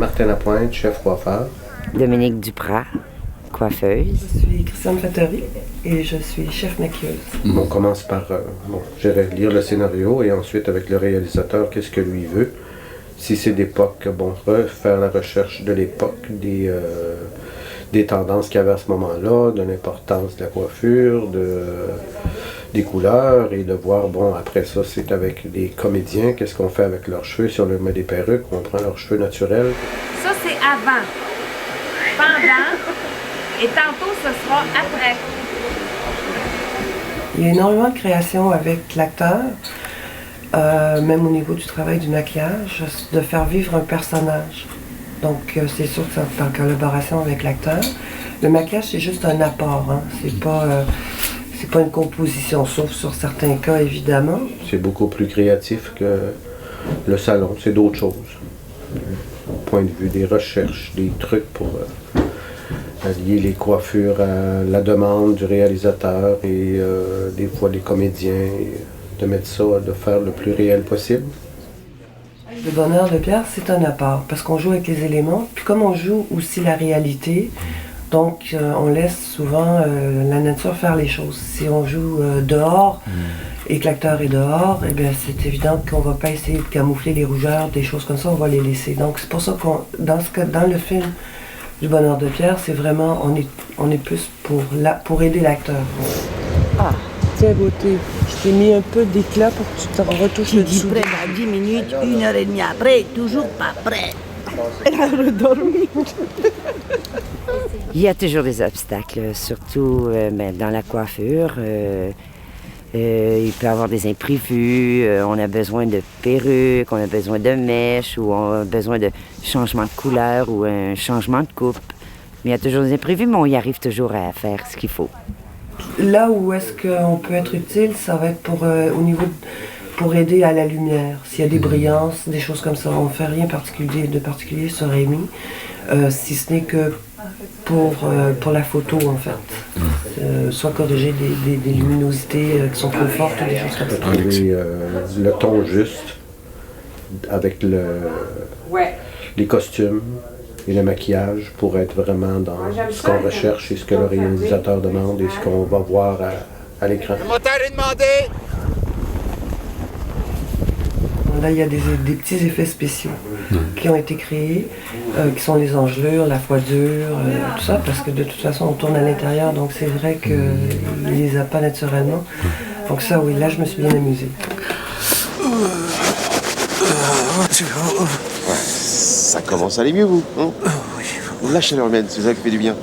Martin Lapointe, chef coiffeur. Dominique Duprat, coiffeuse. Je suis Christiane Fattori et je suis chef maquilleuse. On commence par lire le scénario et ensuite avec le réalisateur, qu'est-ce que lui veut. Si c'est d'époque, faire la recherche de l'époque, des tendances qu'il y avait à ce moment-là, de l'importance de la coiffure, des couleurs et de voir, après ça, c'est avec les comédiens, qu'est-ce qu'on fait avec leurs cheveux, si on leur met des perruques, on prend leurs cheveux naturels. Ça, c'est avant, pendant, et tantôt, ce sera après. Il y a énormément de création avec l'acteur, même au niveau du travail du maquillage, de faire vivre un personnage. Donc, c'est sûr que c'est en collaboration avec l'acteur. Le maquillage, c'est juste un apport, hein. C'est pas une composition, sauf sur certains cas, évidemment. C'est beaucoup plus créatif que le salon, c'est d'autres choses. Point de vue des recherches, des trucs pour allier les coiffures à la demande du réalisateur et des fois les comédiens, et de mettre ça, de faire le plus réel possible. Le bonheur de Pierre, c'est un apport, parce qu'on joue avec les éléments, puis comme on joue aussi la réalité, donc on laisse souvent la nature faire les choses. Si on joue dehors et que l'acteur est dehors, eh bien c'est évident qu'on va pas essayer de camoufler les rougeurs, des choses comme ça, on va les laisser. Donc c'est pour ça qu'on, dans le film du bonheur de Pierre, c'est vraiment, on est plus pour aider l'acteur. Ah, tiens beauté, je t'ai mis un peu d'éclat pour que tu te retouches le dessous. Prêt à 10 minutes, 1h30 après, toujours pas prêt. Elle a redormi. Il y a toujours des obstacles, surtout dans la coiffure. Il peut y avoir des imprévus, on a besoin de perruques, on a besoin de mèches, ou on a besoin de changement de couleur ou un changement de coupe. Mais il y a toujours des imprévus, mais on y arrive toujours à faire ce qu'il faut. Là où est-ce qu'on peut être utile, ça va être pour aider à la lumière. S'il y a des brillances, des choses comme ça, on ne fait rien de particulier sur Rémi, si ce n'est que pour la photo, en fait. Soit corriger des luminosités qui sont trop fortes ou des choses comme ça. Trouver le ton juste avec les costumes et le maquillage pour être vraiment dans ce qu'on recherche et ce que le réalisateur demande et ce qu'on va voir à l'écran. Le moteur est demandé! Là, il y a des petits effets spéciaux qui ont été créés, qui sont les engelures, la foidure, tout ça, parce que de toute façon, on tourne à l'intérieur, donc c'est vrai qu'il ne les a pas naturellement. Donc ça, oui, là, je me suis bien amusée. Ça commence à aller mieux, vous, hein? Oui. La chaleur humaine, c'est ça qui fait du bien.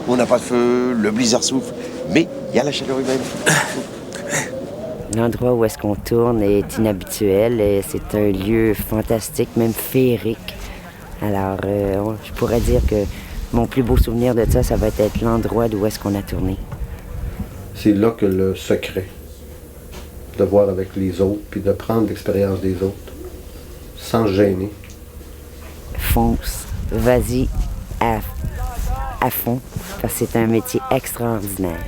On n'a pas de feu, le blizzard souffle, mais il y a la chaleur humaine. L'endroit où est-ce qu'on tourne est inhabituel et c'est un lieu fantastique, même féerique. Alors, je pourrais dire que mon plus beau souvenir de ça va être l'endroit d'où est-ce qu'on a tourné. C'est là que le secret, de voir avec les autres, puis de prendre l'expérience des autres, sans se gêner. Fonce, vas-y à fond, parce que c'est un métier extraordinaire.